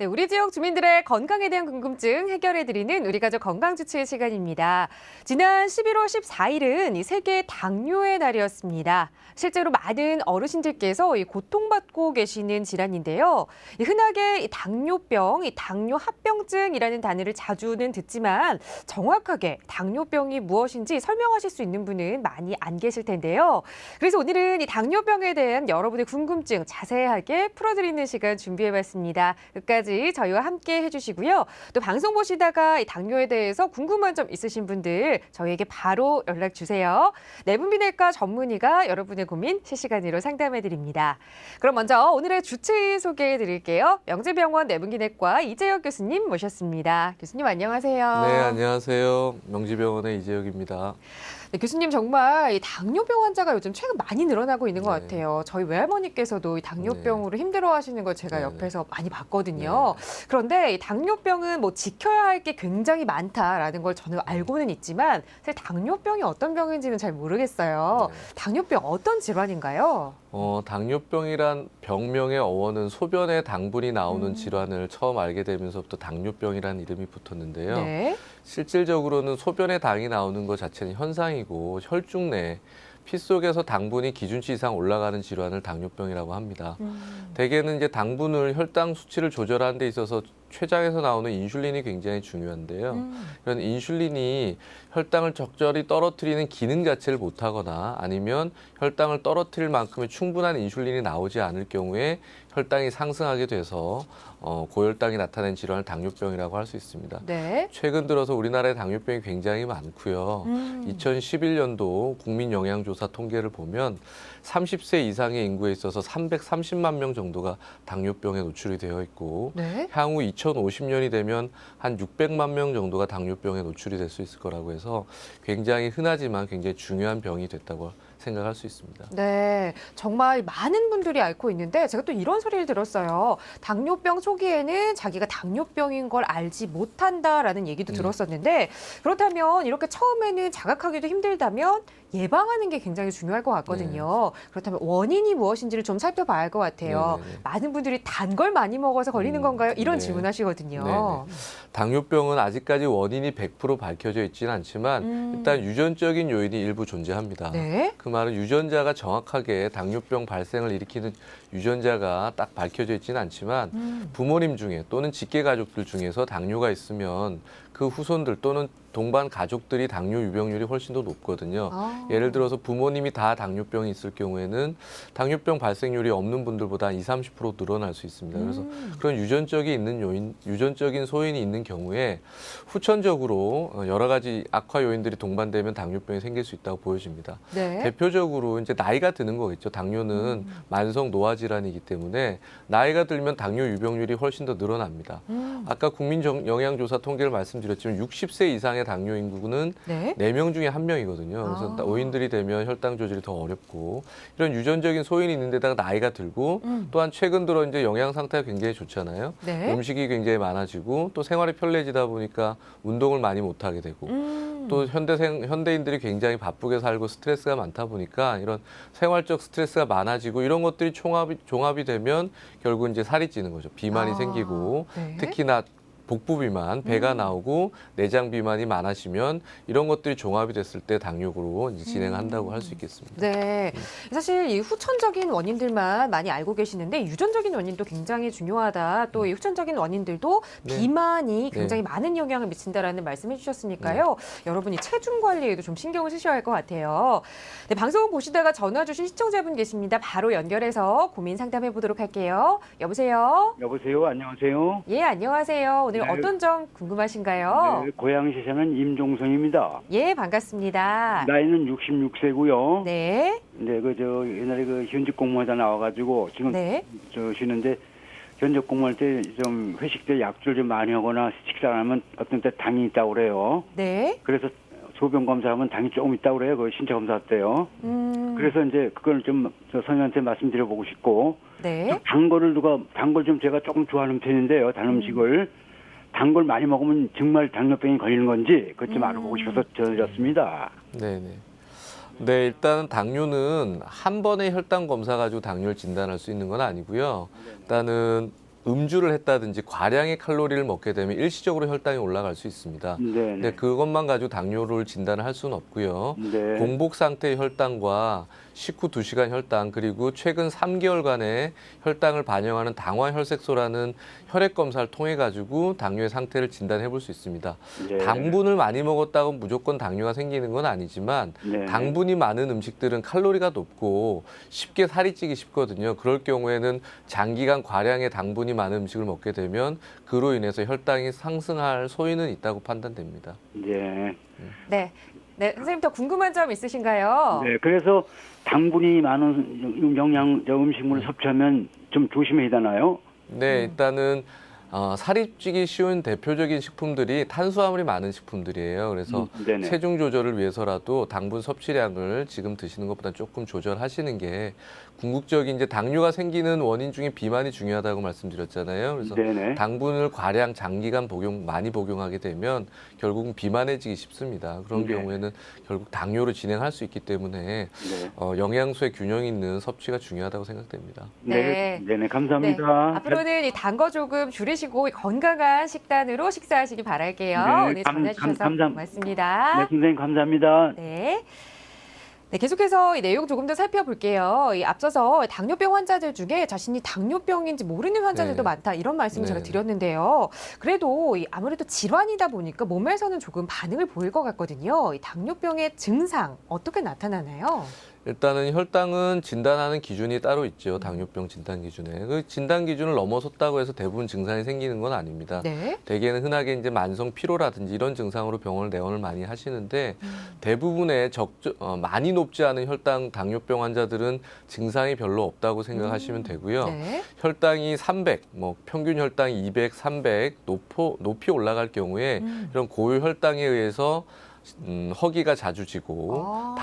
네, 우리 지역 주민들의 건강에 대한 궁금증 해결해드리는 우리 가족 건강주치의 시간입니다. 지난 11월 14일은 이 세계 당뇨의 날이었습니다. 실제로 많은 어르신들께서 고통받고 계시는 질환인데요. 흔하게 당뇨병, 당뇨합병증이라는 단어를 자주는 듣지만 정확하게 당뇨병이 무엇인지 설명하실 수 있는 분은 많이 안 계실 텐데요. 그래서 오늘은 이 당뇨병에 대한 여러분의 궁금증 자세하게 풀어드리는 시간 준비해봤습니다. 끝까지 저희와 함께 해주시고요. 또 방송 보시다가 이 당뇨에 대해서 궁금한 점 있으신 분들 저희에게 바로 연락 주세요. 내분비내과 전문의가 여러분의 고민 실시간으로 상담해드립니다. 그럼 먼저 오늘의 주치의 소개해드릴게요. 명재병원 내분비내과 이재혁 교수님 모셨습니다. 교수님 안녕하세요. 네, 안녕하세요. 명지병원의 이재혁입니다. 네, 교수님 정말 이 당뇨병 환자가 요즘 최근 많이 늘어나고 있는 것 네. 같아요. 저희 외할머니께서도 이 당뇨병으로 힘들어하시는 걸 제가 네. 옆에서 많이 봤거든요. 그런데 이 당뇨병은 뭐 지켜야 할 게 굉장히 많다라는 걸 저는 알고는 있지만 사실 당뇨병이 어떤 병인지는 잘 모르겠어요. 네. 당뇨병 어떤 질환인가요? 당뇨병이란 병명의 어원은 소변에 당분이 나오는 음. 질환을 처음 알게 되면서부터 당뇨병이라는 이름이 붙었는데요. 네. 실질적으로는 소변에 당이 나오는 것 자체는 현상이고 혈중 내 피 속에서 당분이 기준치 이상 올라가는 질환을 당뇨병이라고 합니다. 대개는 이제 당분을 혈당 수치를 조절하는 데 있어서 췌장에서 나오는 인슐린이 굉장히 중요한데요. 이런 인슐린이 혈당을 적절히 떨어뜨리는 기능 자체를 못하거나 아니면 혈당을 떨어뜨릴 만큼의 충분한 인슐린이 나오지 않을 경우에 혈당이 상승하게 돼서 고혈당이 나타낸 질환을 당뇨병이라고 할 수 있습니다. 네. 최근 들어서 우리나라에 당뇨병이 굉장히 많고요. 2011년도 국민영양조사 통계를 보면 30세 이상의 인구에 있어서 330만 명 정도가 당뇨병에 노출이 되어 있고 네. 향후 2050년이 되면 한 600만 명 정도가 당뇨병에 노출이 될 수 있을 거라고 해서 굉장히 흔하지만 굉장히 중요한 병이 됐다고 생각할 수 있습니다. 네, 정말 많은 분들이 앓고 있는데 제가 또 이런 소리를 들었어요. 당뇨병 초기에는 자기가 당뇨병인 걸 알지 못한다라는 얘기도 들었었는데 그렇다면 이렇게 처음에는 자각하기도 힘들다면 예방하는 게 굉장히 중요할 것 같거든요. 그렇다면 원인이 무엇인지를 좀 살펴봐야 할 것 같아요. 네네네. 많은 분들이 단 걸 많이 먹어서 걸리는 건가요? 이런 네. 질문하시거든요. 네네. 당뇨병은 아직까지 원인이 100% 밝혀져 있지는 않지만 일단 유전적인 요인이 일부 존재합니다. 네. 그 말은 유전자가 정확하게 당뇨병 발생을 일으키는 유전자가 딱 밝혀져 있지는 않지만 부모님 중에 또는 직계 가족들 중에서 당뇨가 있으면 그 후손들 또는 동반 가족들이 당뇨 유병률이 훨씬 더 높거든요. 아. 예를 들어서 부모님이 다 당뇨병이 있을 경우에는 당뇨병 발생률이 없는 분들보다 한 20, 30% 늘어날 수 있습니다. 그래서 그런 유전적인 소인이 있는 경우에 후천적으로 여러 가지 악화 요인들이 동반되면 당뇨병이 생길 수 있다고 보여집니다. 네. 대표적으로 이제 나이가 드는 거겠죠. 당뇨는 만성 노화 질환이기 때문에 나이가 들면 당뇨 유병률이 훨씬 더 늘어납니다. 아까 국민영양조사 통계를 말씀드렸지만 60세 이상의 당뇨 인구는 네. 4명 중에 1명이거든요. 그래서 노인들이 되면 혈당 조절이 더 어렵고 이런 유전적인 소인이 있는 데다가 나이가 들고 또한 최근 들어 이제 영양 상태가 굉장히 좋잖아요. 네. 음식이 굉장히 많아지고 또 생활이 편리해지다 보니까 운동을 많이 못 하게 되고 또 현대인들이 굉장히 바쁘게 살고 스트레스가 많다 보니까 이런 생활적 스트레스가 많아지고 이런 것들이 종합이 되면 결국 이제 살이 찌는 거죠. 비만이 생기고 네. 특히나 복부 비만, 배가 나오고 내장 비만이 많아지면 이런 것들이 종합이 됐을 때 당뇨로 이제 진행한다고 할 수 있겠습니다. 네, 사실 이 후천적인 원인들만 많이 알고 계시는데 유전적인 원인도 굉장히 중요하다. 또 이 후천적인 원인들도 네. 비만이 굉장히 네. 많은 영향을 미친다라는 말씀해 주셨으니까요. 여러분이 체중 관리에도 좀 신경을 쓰셔야 할 것 같아요. 네, 방송 보시다가 전화 주신 시청자분 계십니다. 바로 연결해서 고민 상담해 보도록 할게요. 여보세요? 여보세요. 안녕하세요. 예, 안녕하세요. 오늘 네. 어떤 점 궁금하신가요? 네, 고양시 사는 임종성입니다. 예, 반갑습니다. 나이는 66세고요. 네, 네, 옛날에 현직 공무원하다 나와가지고 지금 네. 쉬는데 현직 공무원 때 좀 회식 때 약주를 좀 많이 하거나 식사 안 하면 어떤 때 당이 있다고 그래요. 네. 그래서 소변 검사하면 당이 조금 있다고 그래요. 그 신체 검사 때요. 그래서 이제 그걸 좀 선생님한테 말씀드려보고 싶고 네. 단 걸 좀 제가 조금 좋아하는 편인데요. 단 음식을. 단 걸 많이 먹으면 정말 당뇨병이 걸리는 건지 그것 좀 알아보고 싶어서 전해드렸습니다. 네네. 네, 일단 당뇨는 한 번의 혈당 검사 가지고 당뇨를 진단할 수 있는 건 아니고요. 일단은 음주를 했다든지 과량의 칼로리를 먹게 되면 일시적으로 혈당이 올라갈 수 있습니다. 네. 근데 그것만 가지고 당뇨를 진단을 할 수는 없고요. 네. 공복 상태의 혈당과 식후 2시간 혈당 그리고 최근 3개월간의 혈당을 반영하는 당화혈색소라는 혈액 검사를 통해 가지고 당뇨의 상태를 진단해 볼 수 있습니다. 네. 당분을 많이 먹었다고 무조건 당뇨가 생기는 건 아니지만 네. 당분이 많은 음식들은 칼로리가 높고 쉽게 살이 찌기 쉽거든요. 그럴 경우에는 장기간 과량의 당분이 많은 음식을 먹게 되면 그로 인해서 혈당이 상승할 소인은 있다고 판단됩니다. 네. 네. 네, 선생님 더 궁금한 점 있으신가요? 네. 그래서 당분이 많은 음식물을 섭취하면 좀 조심해야 되나요? 네, 일단은 살이 찌기 쉬운 대표적인 식품들이 탄수화물이 많은 식품들이에요. 그래서 네네. 체중 조절을 위해서라도 당분 섭취량을 지금 드시는 것보다 조금 조절하시는 게 궁극적인 이제 당뇨가 생기는 원인 중에 비만이 중요하다고 말씀드렸잖아요. 그래서 네네. 당분을 과량 장기간 많이 복용하게 되면 결국은 비만해지기 쉽습니다. 그런 네. 경우에는 결국 당뇨로 진행할 수 있기 때문에 네. 영양소의 균형 있는 섭취가 중요하다고 생각됩니다. 네. 네네. 감사합니다. 네, 앞으로는 이 단 거 조금 줄이시고 건강한 식단으로 식사하시기 바랄게요. 네, 오늘 전해 주셔서 네, 고맙습니다. 선생님 감사합니다. 네. 네, 계속해서 이 내용 조금 더 살펴볼게요. 이 앞서서 당뇨병 환자들 중에 자신이 당뇨병인지 모르는 환자들도 네. 많다 이런 말씀을 제가 네. 드렸는데요. 그래도 아무래도 질환이다 보니까 몸에서는 조금 반응을 보일 것 같거든요. 이 당뇨병의 증상 어떻게 나타나나요? 일단은 혈당은 진단하는 기준이 따로 있죠. 당뇨병 진단 기준에. 그 진단 기준을 넘어섰다고 해서 대부분 증상이 생기는 건 아닙니다. 네. 대개는 흔하게 이제 만성 피로라든지 이런 증상으로 병원을 내원을 많이 하시는데 대부분의 많이 높지 않은 혈당 당뇨병 환자들은 증상이 별로 없다고 생각하시면 되고요. 네. 혈당이 300, 평균 혈당이 200, 300 높이 올라갈 경우에 이런 고혈당에 의해서 허기가 자주 지고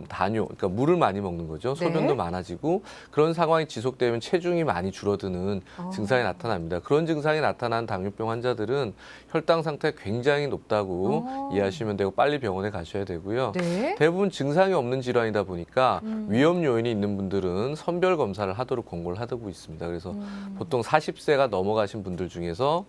다뇨, 그러니까 물을 많이 먹는 거죠. 소변도 네. 많아지고 그런 상황이 지속되면 체중이 많이 줄어드는 증상이 나타납니다. 그런 증상이 나타난 당뇨병 환자들은 혈당 상태가 굉장히 높다고 이해하시면 되고 빨리 병원에 가셔야 되고요. 네. 대부분 증상이 없는 질환이다 보니까 위험 요인이 있는 분들은 선별 검사를 하도록 권고를 하고 있습니다. 그래서 보통 40세가 넘어가신 분들 중에서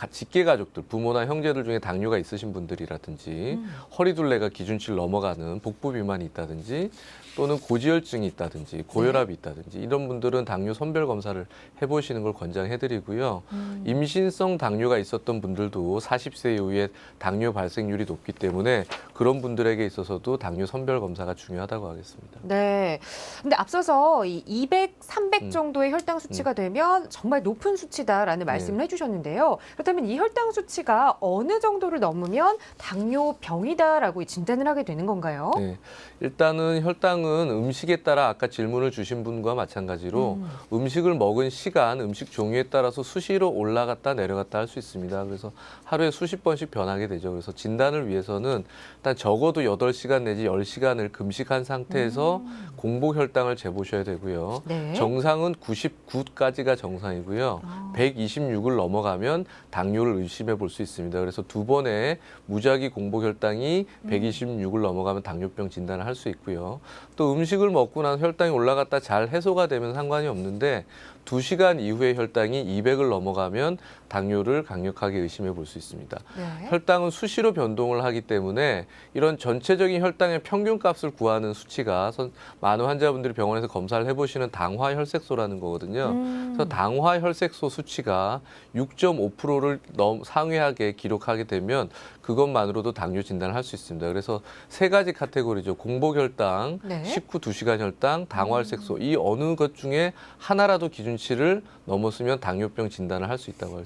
직계 가족들, 부모나 형제들 중에 당뇨가 있으신 분들이라든지 허리둘레가 기준치를 넘어가는 복부 비만이 있다든지 또는 고지혈증이 있다든지 고혈압이 있다든지 이런 분들은 당뇨 선별 검사를 해보시는 걸 권장해드리고요. 임신성 당뇨가 있었던 분들도 40세 이후에 당뇨 발생률이 높기 때문에 그런 분들에게 있어서도 당뇨 선별 검사가 중요하다고 하겠습니다. 네. 근데 앞서서 이 200, 300 정도의 혈당 수치가 되면 정말 높은 수치다라는 말씀을 해주셨는데요. 그렇다면 이 혈당 수치가 어느 정도를 넘으면 당뇨병이다라고 진단을 하게 되는 건가요? 네. 일단은 혈당은 음식에 따라 아까 질문을 주신 분과 마찬가지로 음식을 먹은 시간, 음식 종류에 따라서 수시로 올라갔다 내려갔다 할 수 있습니다. 그래서 하루에 수십 번씩 변하게 되죠. 그래서 진단을 위해서는 일단 적어도 8시간 내지 10시간을 금식한 상태에서 공복 혈당을 재보셔야 되고요. 네. 정상은 99까지가 정상이고요. 126을 넘어가면 당뇨를 의심해 볼 수 있습니다. 그래서 2번의 무작위 공복 혈당이 126을 넘어가면 당뇨병 진단을 할 수 있고요. 또 음식을 먹고 나서 혈당이 올라갔다 잘 해소가 되면 상관이 없는데 2시간 이후에 혈당이 200을 넘어가면 당뇨를 강력하게 의심해 볼 수 있습니다. 네. 혈당은 수시로 변동을 하기 때문에 이런 전체적인 혈당의 평균값을 구하는 수치가 많은 환자분들이 병원에서 검사를 해보시는 당화혈색소라는 거거든요. 그래서 당화혈색소 수치가 6.5%를 상회하게 기록하게 되면 그것만으로도 당뇨 진단을 할 수 있습니다. 그래서 3가지 카테고리죠. 공복혈당, 네. 식후 2시간 혈당, 당화혈색소 이 어느 것 중에 하나라도 기준치를 넘었으면 당뇨병 진단을 할 수 있다고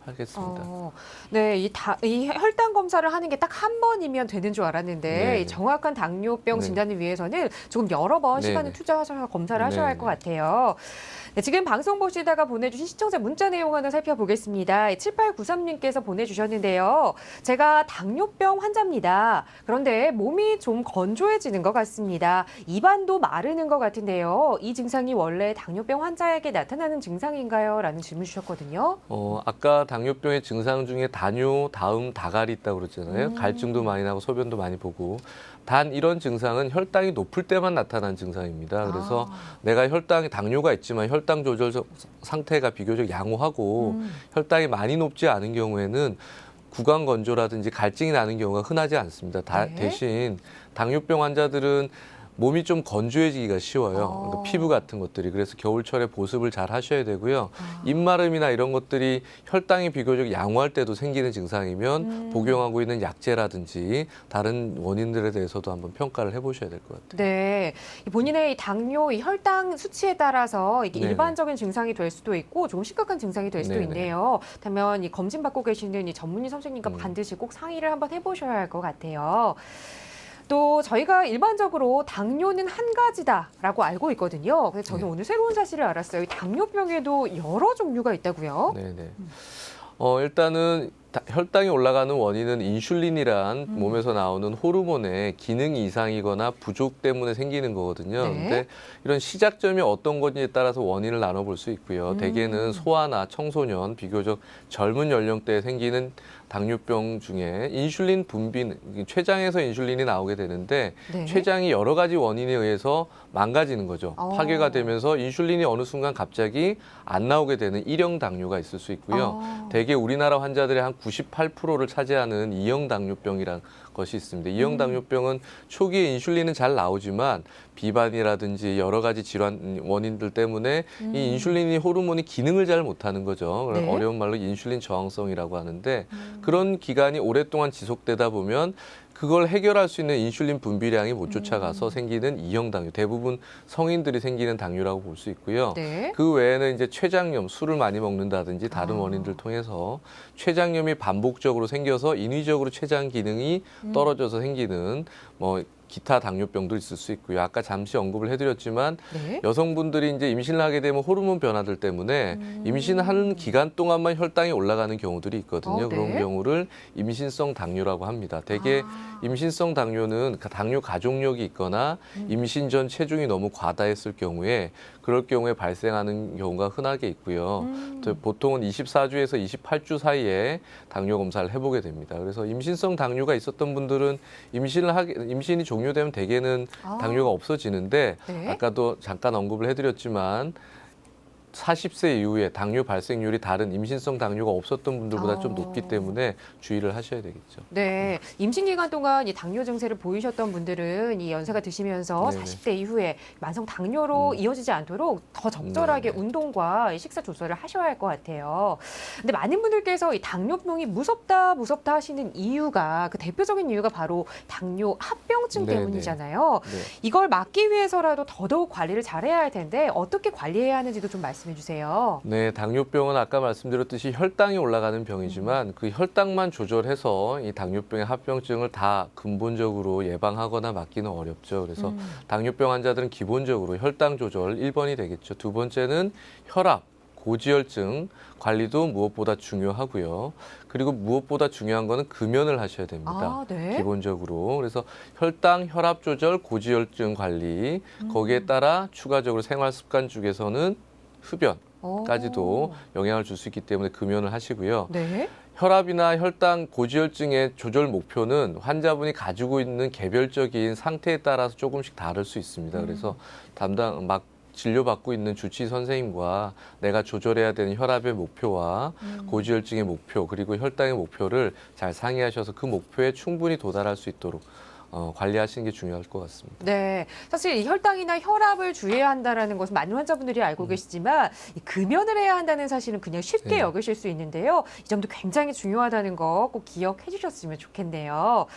하겠습니다. 네, 이 혈당 검사를 하는 게 딱 한 번이면 되는 줄 알았는데 네. 이 정확한 당뇨병 네. 진단을 위해서는 조금 여러 번 네. 시간을 투자하셔서 검사를 하셔야 할 네. 것 같아요. 네, 지금 방송 보시다가 보내주신 시청자 문자 내용 하나 살펴보겠습니다. 7893님께서 보내주셨는데요. 제가 당뇨병 환자입니다. 그런데 몸이 좀 건조해지는 것 같습니다. 입안도 마르는 것 같은데요. 이 증상이 원래 당뇨병 환자에게 나타나는 증상인가요? 라는 질문 주셨거든요. 아까 당뇨병의 증상 중에 다뇨, 다음, 다갈이 있다고 그러잖아요. 갈증도 많이 나고 소변도 많이 보고. 단 이런 증상은 혈당이 높을 때만 나타난 증상입니다. 그래서 내가 혈당이 당뇨가 있지만 혈당 조절 상태가 비교적 양호하고 혈당이 많이 높지 않은 경우에는 구강 건조라든지 갈증이 나는 경우가 흔하지 않습니다. 네. 대신 당뇨병 환자들은 몸이 좀 건조해지기가 쉬워요. 그러니까 피부 같은 것들이. 그래서 겨울철에 보습을 잘 하셔야 되고요. 입마름이나 이런 것들이 혈당이 비교적 양호할 때도 생기는 증상이면 복용하고 있는 약제라든지 다른 원인들에 대해서도 한번 평가를 해보셔야 될 것 같아요. 네, 이 본인의 이 당뇨, 이 혈당 수치에 따라서 이게 네네. 일반적인 증상이 될 수도 있고 조금 심각한 증상이 될 수도 네네. 있네요. 그렇다면 이 검진 받고 계시는 이 전문의 선생님과 반드시 꼭 상의를 한번 해보셔야 할 것 같아요. 또 저희가 일반적으로 당뇨는 한 가지다라고 알고 있거든요. 그래서 저는 네. 오늘 새로운 사실을 알았어요. 이 당뇨병에도 여러 종류가 있다고요? 네네. 일단은 혈당이 올라가는 원인은 인슐린이란 몸에서 나오는 호르몬의 기능 이상이거나 부족 때문에 생기는 거거든요. 네. 근데 이런 시작점이 어떤 건지에 따라서 원인을 나눠볼 수 있고요. 대개는 소아나 청소년, 비교적 젊은 연령대에 생기는 당뇨병 중에 인슐린 분비, 췌장에서 인슐린이 나오게 되는데 네. 췌장이 여러 가지 원인에 의해서 망가지는 거죠. 파괴가 되면서 인슐린이 어느 순간 갑자기 안 나오게 되는 일형 당뇨가 있을 수 있고요. 대개 우리나라 환자들의 한 98%를 차지하는 이형 당뇨병이란 것이 있습니다. 이형 당뇨병은 초기에 인슐린은 잘 나오지만 비만이라든지 여러 가지 질환 원인들 때문에 이 인슐린이 호르몬이 기능을 잘 못하는 거죠. 네. 어려운 말로 인슐린 저항성이라고 하는데 그런 기간이 오랫동안 지속되다 보면 그걸 해결할 수 있는 인슐린 분비량이 못 쫓아가서 생기는 이형 당뇨. 대부분 성인들이 생기는 당뇨라고 볼 수 있고요. 네. 그 외에는 이제 췌장염, 술을 많이 먹는다든지 다른 원인들 통해서 췌장염이 반복적으로 생겨서 인위적으로 췌장 기능이 떨어져서 생기는 뭐 기타 당뇨병도 있을 수 있고요. 아까 잠시 언급을 해드렸지만 네. 여성분들이 이제 임신을 하게 되면 호르몬 변화들 때문에 임신하는 기간 동안만 혈당이 올라가는 경우들이 있거든요. 네. 그런 경우를 임신성 당뇨라고 합니다. 대개 임신성 당뇨는 당뇨 가족력이 있거나 임신 전 체중이 너무 과다했을 경우에 그럴 경우에 발생하는 경우가 흔하게 있고요. 보통은 24주에서 28주 사이에 당뇨 검사를 해보게 됩니다. 그래서 임신성 당뇨가 있었던 분들은 임신이 종료되면 대개는 당뇨가 없어지는데 네. 아까도 잠깐 언급을 해드렸지만 40세 이후에 당뇨 발생률이 다른 임신성 당뇨가 없었던 분들보다 좀 높기 때문에 주의를 하셔야 되겠죠. 네, 임신 기간 동안 이 당뇨 증세를 보이셨던 분들은 이 연세가 드시면서 네네. 40대 이후에 만성 당뇨로 이어지지 않도록 더 적절하게 네네. 운동과 이 식사 조절을 하셔야 할 것 같아요. 근데 많은 분들께서 이 당뇨병이 무섭다 하시는 이유가 그 대표적인 이유가 바로 당뇨 합병증 네네. 때문이잖아요. 네. 이걸 막기 위해서라도 더더욱 관리를 잘해야 할 텐데 어떻게 관리해야 하는지도 좀 말씀해 주세요. 네, 당뇨병은 아까 말씀드렸듯이 혈당이 올라가는 병이지만 그 혈당만 조절해서 이 당뇨병의 합병증을 다 근본적으로 예방하거나 막기는 어렵죠. 그래서 당뇨병 환자들은 기본적으로 혈당 조절 1번이 되겠죠. 두 번째는 혈압, 고지혈증 관리도 무엇보다 중요하고요. 그리고 무엇보다 중요한 거는 금연을 하셔야 됩니다. 네. 기본적으로. 그래서 혈당, 혈압 조절, 고지혈증 관리 거기에 따라 추가적으로 생활 습관 중에서는 흡연까지도 영향을 줄 수 있기 때문에 금연을 하시고요. 네. 혈압이나 혈당, 고지혈증의 조절 목표는 환자분이 가지고 있는 개별적인 상태에 따라서 조금씩 다를 수 있습니다. 그래서 진료받고 있는 주치의 선생님과 내가 조절해야 되는 혈압의 목표와 고지혈증의 목표 그리고 혈당의 목표를 잘 상의하셔서 그 목표에 충분히 도달할 수 있도록 관리하시는 게 중요할 것 같습니다. 네, 사실 이 혈당이나 혈압을 주의해야 한다는 것은 많은 환자분들이 알고 계시지만 이 금연을 해야 한다는 사실은 그냥 쉽게 네. 여기실 수 있는데요. 이 점도 굉장히 중요하다는 거 꼭 기억해 주셨으면 좋겠네요.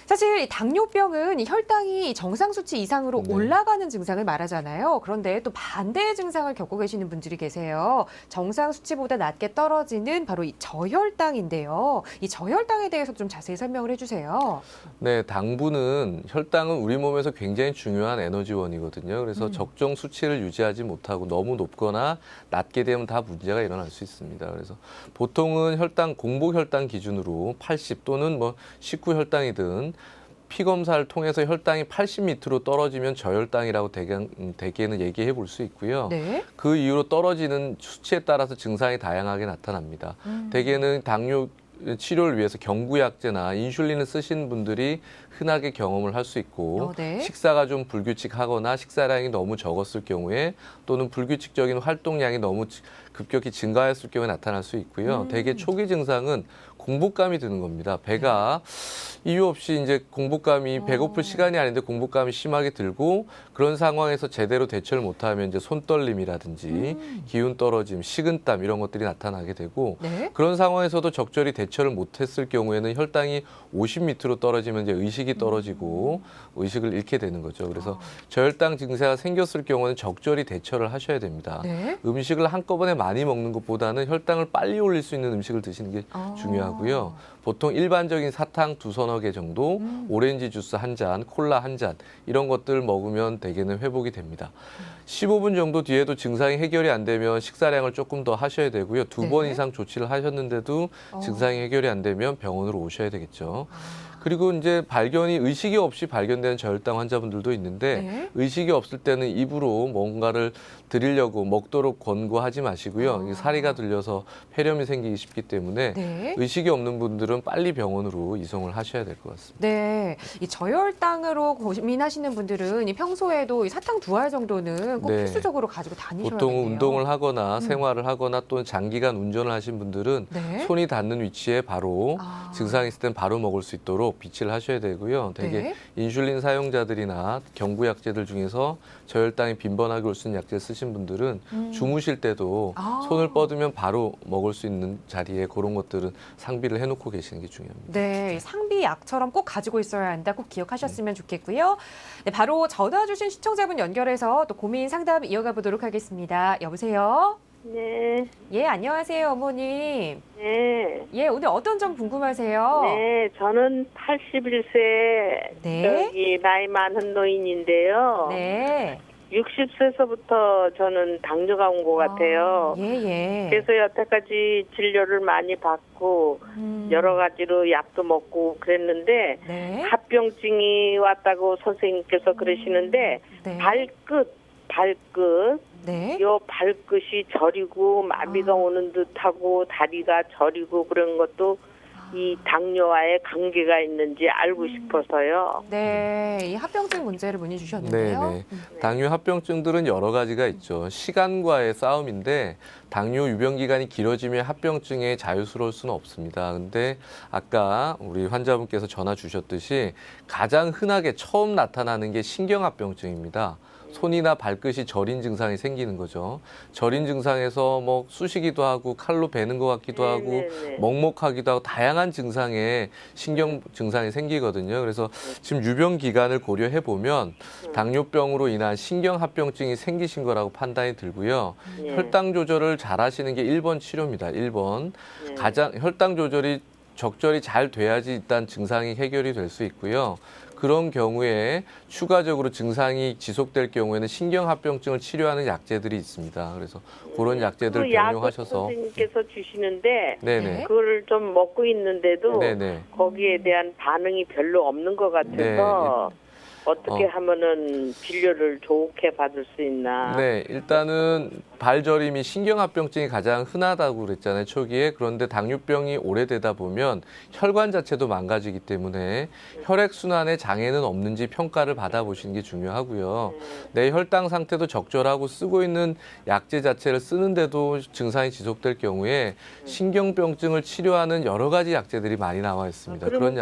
사실 이 당뇨병은 이 혈당이 정상 수치 이상으로 네. 올라가는 증상을 말하잖아요. 그런데 또 반대의 증상을 겪고 계시는 분들이 계세요. 정상 수치보다 낮게 떨어지는 바로 이 저혈당인데요. 이 저혈당에 대해서 좀 자세히 설명을 해주세요. 네, 당분은 혈당은 우리 몸에서 굉장히 중요한 에너지원이거든요. 그래서 적정 수치를 유지하지 못하고 너무 높거나 낮게 되면 다 문제가 일어날 수 있습니다. 그래서 보통은 공복 혈당 기준으로 80 또는 19 혈당이든 피 검사를 통해서 혈당이 80 밑으로 떨어지면 저혈당이라고 대개는 얘기해 볼 수 있고요. 네. 그 이후로 떨어지는 수치에 따라서 증상이 다양하게 나타납니다. 대개는 당뇨 치료를 위해서 경구약제나 인슐린을 쓰신 분들이 흔하게 경험을 할 수 있고 네. 식사가 좀 불규칙하거나 식사량이 너무 적었을 경우에 또는 불규칙적인 활동량이 너무 급격히 증가했을 경우에 나타날 수 있고요. 대개 초기 증상은 공복감이 드는 겁니다. 배가 이유 없이 이제 공복감이 배고플 시간이 아닌데 공복감이 심하게 들고 그런 상황에서 제대로 대처를 못하면 이제 손떨림이라든지 기운 떨어짐, 식은땀 이런 것들이 나타나게 되고 네. 그런 상황에서도 적절히 대처를 못했을 경우에는 혈당이 50 밑으로 떨어지면 이제 의식이 떨어지고 의식을 잃게 되는 거죠. 그래서 저혈당 증세가 생겼을 경우는 적절히 대처를 하셔야 됩니다. 네. 음식을 한꺼번에 많이 먹는 것보다는 혈당을 빨리 올릴 수 있는 음식을 드시는 게 중요하고요. 보통 일반적인 사탕 2-3개 정도, 오렌지 주스 1잔, 콜라 1잔 이런 것들 먹으면 대개는 회복이 됩니다. 15분 정도 뒤에도 증상이 해결이 안 되면 식사량을 조금 더 하셔야 되고요. 2번 네. 이상 조치를 하셨는데도 증상이 해결이 안 되면 병원으로 오셔야 되겠죠. 그리고 이제 발견이 의식이 없이 발견되는 저혈당 환자분들도 있는데 네. 의식이 없을 때는 입으로 뭔가를 드리려고 먹도록 권고하지 마시고요. 이게 사리가 들려서 폐렴이 생기기 쉽기 때문에 네. 의식이 없는 분들은 빨리 병원으로 이송을 하셔야 될 것 같습니다. 네, 이 저혈당으로 고민하시는 분들은 이 평소에도 이 사탕 2알 정도는 꼭 네. 필수적으로 가지고 다니셔야 보통 돼요. 운동을 하거나 생활을 하거나 또는 장기간 운전을 하신 분들은 네. 손이 닿는 위치에 바로 증상이 있을 땐 바로 먹을 수 있도록 비치를 하셔야 되고요. 되게 네. 인슐린 사용자들이나 경구약제들 중에서 저혈당이 빈번하게 올 수 있는 약제 쓰신 분들은 주무실 때도 손을 뻗으면 바로 먹을 수 있는 자리에 그런 것들은 상비를 해놓고 계시는 게 중요합니다. 네, 상비약처럼 꼭 가지고 있어야 한다. 꼭 기억하셨으면 좋겠고요. 네, 바로 전화 주신 시청자분 연결해서 또 고민 상담 이어가 보도록 하겠습니다. 여보세요? 네, 예, 안녕하세요, 어머님. 네, 예, 오늘 어떤 점 궁금하세요? 네, 저는 81세, 네. 저기 나이 많은 노인인데요. 네. 60세서부터 저는 당뇨가 온 것 같아요. 예, 예. 그래서 여태까지 진료를 많이 받고 여러 가지로 약도 먹고 그랬는데 네. 합병증이 왔다고 선생님께서 그러시는데 네. 발끝, 네. 요 발끝이 저리고 마비가 오는 듯하고 다리가 저리고 그런 것도 이 당뇨와의 관계가 있는지 알고 싶어서요. 네, 이 합병증 문제를 문의 주셨는데요. 네네. 당뇨 합병증들은 여러 가지가 있죠. 시간과의 싸움인데 당뇨 유병 기간이 길어지면 합병증에 자유스러울 수는 없습니다. 근데 아까 우리 환자분께서 전화 주셨듯이 가장 흔하게 처음 나타나는 게 신경합병증입니다. 손이나 발끝이 저린 증상이 생기는 거죠. 저린 증상에서 뭐 쑤시기도 하고 칼로 베는 것 같기도 하고 네네네. 먹먹하기도 하고 다양한 증상에 신경 증상이 생기거든요. 그래서 지금 유병 기간을 고려해 보면 당뇨병으로 인한 신경합병증이 생기신 거라고 판단이 들고요. 네. 혈당 조절을 잘 하시는 게 1번 치료입니다. 1번. 네. 가장 혈당 조절이 적절히 잘 돼야지 일단 증상이 해결이 될 수 있고요. 그런 경우에 추가적으로 증상이 지속될 경우에는 신경합병증을 치료하는 약제들이 있습니다. 그래서 그런 약제들 그 약을 병용하셔서 선생님께서 주시는데 네네. 그걸 좀 먹고 있는데도 네네. 거기에 대한 반응이 별로 없는 것 같아서 어떻게 하면은 진료를 좋게 받을 수 있나? 네, 일단은 발저림이 신경합병증이 가장 흔하다고 그랬잖아요, 초기에. 그런데 당뇨병이 오래되다 보면 혈관 자체도 망가지기 때문에 혈액순환에 장애는 없는지 평가를 받아보시는 게 중요하고요. 내 혈당 상태도 적절하고 쓰고 있는 약제 자체를 쓰는데도 증상이 지속될 경우에 신경병증을 치료하는 여러 가지 약제들이 많이 나와 있습니다. 그런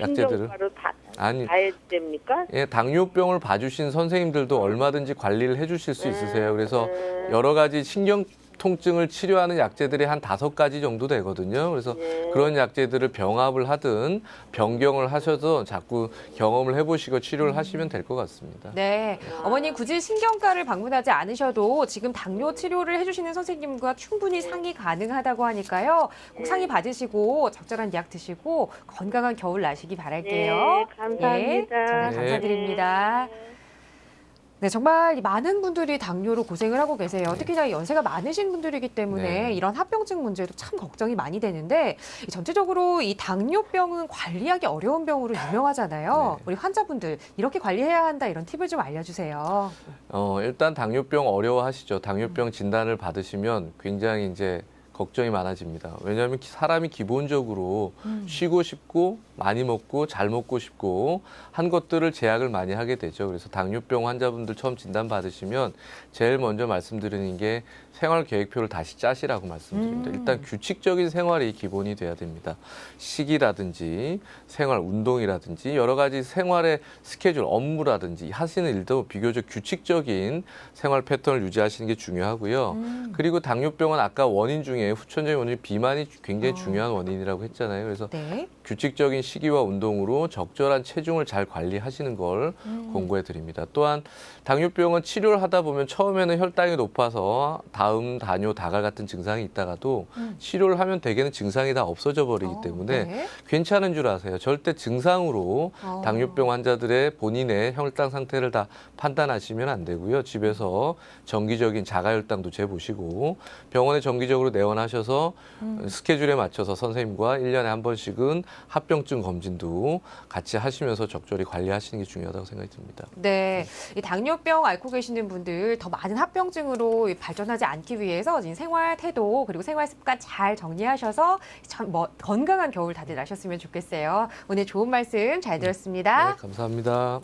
약제들을. 신경과로 다 아니, 해야 됩니까? 예, 당뇨병을 봐주신 선생님들도 얼마든지 관리를 해주실 수 있으세요. 그래서 여러 가지 신경 통증을 치료하는 약제들이 한 5가지 정도 되거든요. 그래서 그런 약제들을 병합을 하든 변경을 하셔서 자꾸 경험을 해보시고 치료를 하시면 될 것 같습니다. 네, 어머니 굳이 신경과를 방문하지 않으셔도 지금 당뇨 치료를 해주시는 선생님과 충분히 상의 가능하다고 하니까요. 꼭 상의 받으시고 적절한 약 드시고 건강한 겨울 나시기 바랄게요. 네, 감사합니다. 예, 전화 네. 감사드립니다. 네, 정말 많은 분들이 당뇨로 고생을 하고 계세요. 특히나 연세가 많으신 분들이기 때문에 네. 이런 합병증 문제도 참 걱정이 많이 되는데 전체적으로 이 당뇨병은 관리하기 어려운 병으로 유명하잖아요. 네. 우리 환자분들 이렇게 관리해야 한다 이런 팁을 좀 알려주세요. 일단 당뇨병 어려워하시죠. 당뇨병 진단을 받으시면 굉장히 이제 걱정이 많아집니다. 왜냐하면 사람이 기본적으로 쉬고 싶고 많이 먹고 잘 먹고 싶고 한 것들을 제약을 많이 하게 되죠. 그래서 당뇨병 환자분들 처음 진단 받으시면 제일 먼저 말씀드리는 게 생활 계획표를 다시 짜시라고 말씀드립니다. 일단 규칙적인 생활이 기본이 돼야 됩니다. 식이라든지 생활 운동이라든지 여러 가지 생활의 스케줄, 업무라든지 하시는 일도 비교적 규칙적인 생활 패턴을 유지하시는 게 중요하고요. 그리고 당뇨병은 아까 원인 중에 후천적인 원인 비만이 굉장히 중요한 원인이라고 했잖아요. 그래서 네. 규칙적인 식이와 운동으로 적절한 체중을 잘 관리하시는 걸 권고해 드립니다. 또한 당뇨병은 치료를 하다 보면 처음에는 혈당이 높아서 다음 다뇨, 다갈 같은 증상이 있다가도 치료를 하면 대개는 증상이 다 없어져 버리기 때문에 네. 괜찮은 줄 아세요. 절대 증상으로 당뇨병 환자들의 본인의 혈당 상태를 다 판단하시면 안 되고요. 집에서 정기적인 자가혈당도 재보시고 병원에 정기적으로 내원하셔서 스케줄에 맞춰서 선생님과 1년에 한 번씩은 합병증 검진도 같이 하시면서 적절히 관리하시는 게 중요하다고 생각이 듭니다. 네, 이 당뇨병 앓고 계시는 분들 더 많은 합병증으로 발전하지 않기 위해서 생활 태도 그리고 생활 습관 잘 정리하셔서 참 건강한 겨울 다들 나셨으면 좋겠어요. 오늘 좋은 말씀 잘 들었습니다. 네, 감사합니다.